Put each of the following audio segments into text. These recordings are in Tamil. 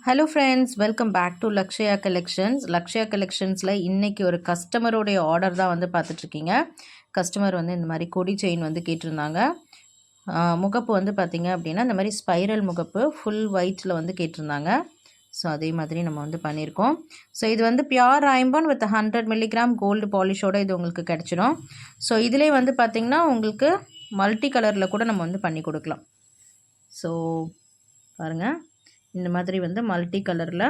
Hello friends, welcome back to Lakshya collections. Lakshya கலெக்ஷன்ஸில் இன்றைக்கி ஒரு கஸ்டமருடைய ஆர்டர் தான் வந்து பார்த்துட்ருக்கீங்க. கஸ்டமர் வந்து இந்த மாதிரி கொடி செயின் வந்து கேட்டிருந்தாங்க. முகப்பு வந்து பார்த்திங்க அப்படின்னா இந்த மாதிரி ஸ்பைரல் முகப்பு ஃபுல் ஒயிட்டில் வந்து கேட்டிருந்தாங்க. ஸோ அதே மாதிரி நம்ம வந்து பண்ணியிருக்கோம். ஸோ இது வந்து பியூர் ஐம்பன் வித் 100 மில்லிகிராம் கோல்டு பாலிஷோடு இது உங்களுக்கு கிடச்சிடும். ஸோ இதிலே வந்து பார்த்திங்கன்னா உங்களுக்கு மல்டி கலரில் கூட நம்ம வந்து பண்ணி கொடுக்கலாம். ஸோ பாருங்கள், இந்த மாதிரி வந்து மல்டி கலரில்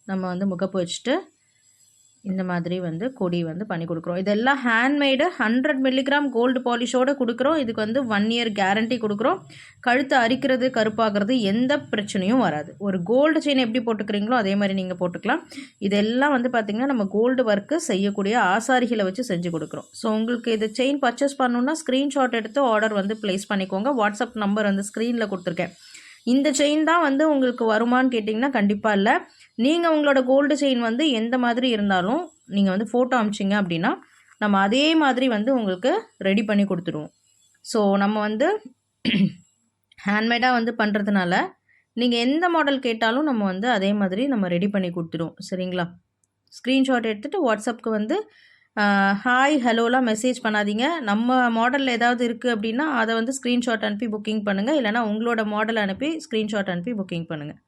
நம்ம வந்து முகப்பு வச்சுட்டு இந்த மாதிரி வந்து கொடி வந்து பண்ணி கொடுக்குறோம். இதெல்லாம் ஹேண்ட்மேடு 100 மில்லிகிராம் கோல்டு பாலிஷோடு கொடுக்குறோம். இதுக்கு வந்து 1 இயர் கேரண்டி கொடுக்குறோம். கழுத்து அரிக்கிறது கருப்பாகிறது எந்த பிரச்சனையும் வராது. ஒரு கோல்டு செயின் எப்படி போட்டுக்கிறீங்களோ அதே மாதிரி நீங்கள் போட்டுக்கலாம். இதெல்லாம் வந்து பார்த்திங்கன்னா நம்ம கோல்டு ஒர்க்கு செய்யக்கூடிய ஆசாரிகளை வச்சு செஞ்சு கொடுக்குறோம். ஸோ உங்களுக்கு இது செயின் பர்ச்சேஸ் பண்ணணுன்னா ஸ்க்ரீன்ஷாட் எடுத்து ஆர்டர் வந்து ப்ளேஸ் பண்ணிக்கோங்க. வாட்ஸ்அப் நம்பர் வந்து ஸ்க்ரீனில் கொடுத்துருக்கேன். இந்த செயின் தான் வந்து உங்களுக்கு வருமானு கேட்டிங்கன்னா கண்டிப்பாக இல்லை. நீங்கள் உங்களோட கோல்டு செயின் வந்து எந்த மாதிரி இருந்தாலும் நீங்கள் வந்து ஃபோட்டோ அமிச்சிங்க அப்படின்னா நம்ம அதே மாதிரி வந்து உங்களுக்கு ரெடி பண்ணி கொடுத்துருவோம். ஸோ நம்ம வந்து ஹேண்ட்மேடாக வந்து பண்ணுறதுனால நீங்கள் எந்த மாடல் கேட்டாலும் நம்ம வந்து அதே மாதிரி நம்ம ரெடி பண்ணி கொடுத்துருவோம். சரிங்களா? ஸ்க்ரீன்ஷாட் எடுத்துகிட்டு வாட்ஸ்அப்புக்கு வந்து ஹாய் ஹலோலாம் மெசேஜ் பண்ணாதீங்க. நம்ம மாடலில் ஏதாவது இருக்குது அப்படின்னா அதை வந்து ஸ்க்ரீன்ஷாட் அனுப்பி புக்கிங் பண்ணுங்கள். இல்லைனா உங்களோட மாடல் அனுப்பி ஸ்க்ரீன்ஷாட் அனுப்பி புக்கிங் பண்ணுங்கள்.